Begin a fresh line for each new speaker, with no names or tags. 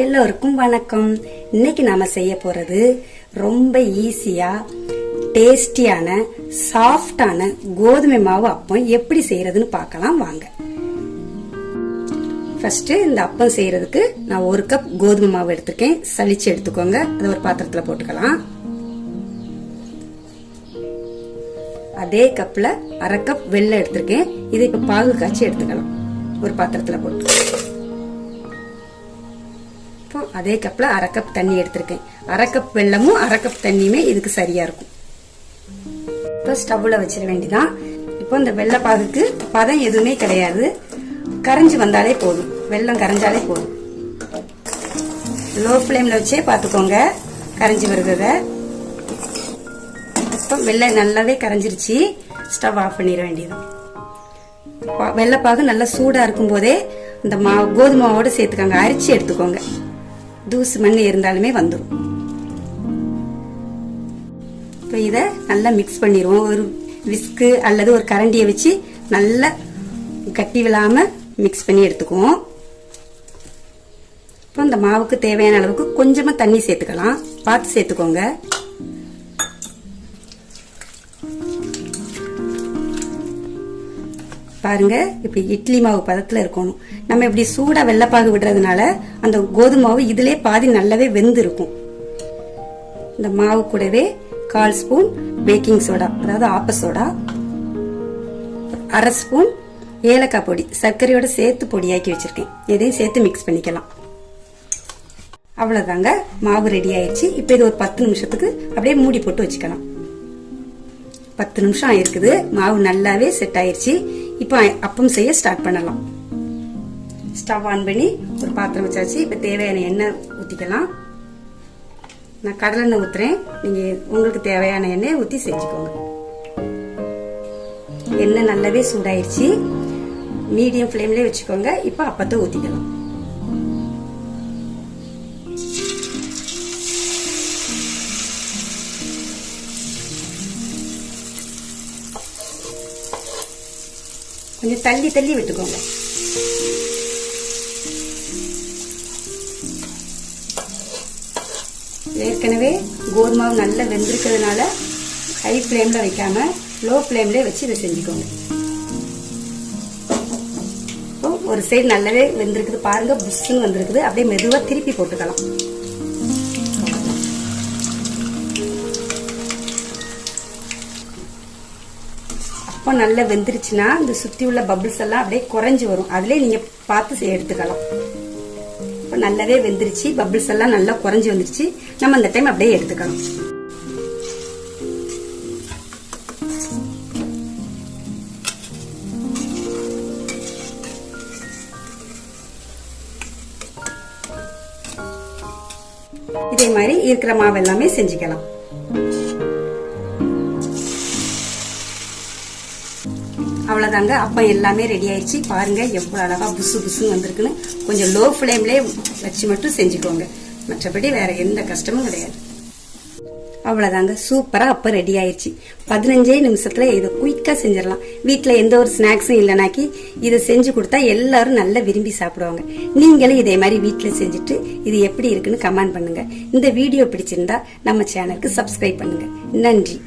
எல்லோருக்கும் வணக்கம். இன்னைக்கு நாம செய்ய போறது ரொம்ப ஈஸியா டேஸ்டியான சாஃப்டான கோதுமை மாவு அப்பம் எப்படி செய்யறதுன்னு பார்க்கலாம் வாங்க. ஃபர்ஸ்ட் இந்த அப்பம் செய்யறதுக்கு நான் 1 கப் கோதுமை மாவு எடுத்துக்கேன். சலிச்சு எடுத்துக்கோங்க. அதை ஒரு பாத்திரத்துல போட்டுக்கலாம். அதே கப்ல 1/2 கப் வெல்லம் எடுத்திருக்கேன். இதை இப்ப பாகு காய்ச்சி எடுத்துக்கலாம். ஒரு பாத்திரத்துல போட்டு அதே கப்ல 1/2 கப் தண்ணி எடுத்திருக்கேன். 1/2 கப் வெல்லமும் 1/2 கப் தண்ணியுமே இதுக்கு சரியா இருக்கும். இப்போ ஸ்டவ்ல வச்சிட வேண்டியதான். இப்போ இந்த வெள்ள பாகுக்கு பதம் எதுவுமே கிடையாது. கரைஞ்சு வந்தாலே போதும். வெல்லம் கரைஞ்சாலே போதும். லோ ஃப்ளேம்ல வச்சே பாத்துக்கோங்க கரைஞ்சி வருகிறத. இப்போ வெல்லம் நல்லாவே கரைஞ்சிருச்சு. ஸ்டவ் ஆஃப் பண்ணிட வேண்டியதான். வெள்ளப்பாகு நல்லா சூடா இருக்கும் போதே இந்த கோதுமை மாவோட சேர்த்துக்கோங்க. அரிச்சு எடுத்துக்கோங்க. தூசு மண் இருந்தாலுமே வந்துடும். இப்போ இதை நல்லா மிக்ஸ் பண்ணிடுவோம். ஒரு விஸ்கு அல்லது ஒரு கரண்டியை வச்சு நல்லா கட்டி விழாம மிக்ஸ் பண்ணி எடுத்துக்குவோம். இப்போ இந்த மாவுக்கு தேவையான அளவுக்கு கொஞ்சமா தண்ணி சேர்த்துக்கலாம். பார்த்து சேர்த்துக்கோங்க. பாருங்க, இப்படி இட்லி மாவு பதத்துல இருக்கணும். நம்ம இப்படி சூடா வெள்ளப்பாகு விடுறதுனால அந்த கோதுமை மாவு இதுலயே பாதி நல்லாவே வெந்து இருக்கும். இந்த மாவு கூடவே 1/4 ஸ்பூன் பேக்கிங் சோடா, அதாவது ஆப்ப சோடா, 1/2 ஸ்பூன் ஏலக்காய் பொடி சர்க்கரையோட சேர்த்து பொடியாக்கி வச்சிருக்கேன். இதையும் சேர்த்து மிக்ஸ் பண்ணிக்கலாம். அவ்வளவுதாங்க, மாவு ரெடி ஆயிடுச்சு. இப்ப இது ஒரு 10 நிமிஷத்துக்கு அப்படியே மூடி போட்டு வச்சுக்கலாம். 10 நிமிஷம் ஆயிருக்குது. மாவு நல்லாவே செட் ஆயிருச்சு. இப்போ அப்பம் செய்ய ஸ்டார்ட் பண்ணலாம். ஸ்டவ் ஆன் பண்ணி ஒரு பாத்திரம் வச்சாச்சு. இப்ப தேவையான எண்ணெய் ஊத்திக்கலாம். நான் கடலெண்ணெய் ஊத்துறேன். நீங்க உங்களுக்கு தேவையான எண்ணெய் ஊத்தி செஞ்சுக்கோங்க. எண்ணெய் நல்லாவே சூடாயிருச்சு. மீடியம் ஃப்ளேம்லயே வச்சுக்கோங்க. இப்ப அப்பத்தை ஊத்திக்கலாம். கொஞ்சம் தள்ளி தள்ளி விட்டுக்கோங்க. ஏற்கனவே கோதுமை மாவு நல்லா வெந்திருக்கிறதுனால ஹை ஃப்ளேம்ல வைக்காம லோ ஃப்ளேம்ல வச்சு இதை செஞ்சுக்கோங்க. ஒரு சைடு நல்லாவே வெந்திருக்குது. பாருங்க, புஷ்ஷுன்னு வந்திருக்குது. அப்படியே மெதுவா திருப்பி போட்டுக்கலாம். அப்போ நல்லா வெந்துருச்சுன்னா இந்த சுத்தி உள்ள பபிள்ஸ் எல்லாம் அப்படியே குறைஞ்சு வரும். அதுலயே நீங்க பார்த்து எடுத்துக்கலாம். இப்போ நல்லாவே வெந்துருச்சு. பபிள்ஸ் எல்லாம் நல்லா குறைஞ்சு வந்துருச்சு. நம்ம அந்த டைம் அப்படியே எடுத்துக்கலாம். இதே மாதிரி இருக்கிற மாவு எல்லாமே செஞ்சுக்கலாம். அவ்வளவுதாங்க, அப்பம் எல்லாமே ரெடி ஆயிடுச்சு. பாருங்க எவ்வளவு அழகா புசு புசுன்னு வந்திருக்குன்னு. கொஞ்சம் லோ ஃப்ளேம்லயே வச்சு மட்டும் செஞ்சுக்கோங்க. மற்றபடி வேற எந்த கஷ்டமும் கிடையாது. அவ்வளவுதாங்க, சூப்பரா அப்பம் ரெடி ஆயிடுச்சு. 15 நிமிஷத்துல இதை குயிக்கா செஞ்சிடலாம். வீட்டுல எந்த ஒரு ஸ்நாக்ஸும் இல்லைனாக்கி இதை செஞ்சு கொடுத்தா எல்லாரும் நல்லா விரும்பி சாப்பிடுவாங்க. நீங்களும் இதே மாதிரி வீட்டுல செஞ்சுட்டு இது எப்படி இருக்குன்னு கமெண்ட் பண்ணுங்க. இந்த வீடியோ பிடிச்சிருந்தா நம்ம சேனலுக்கு சப்ஸ்கிரைப் பண்ணுங்க. நன்றி.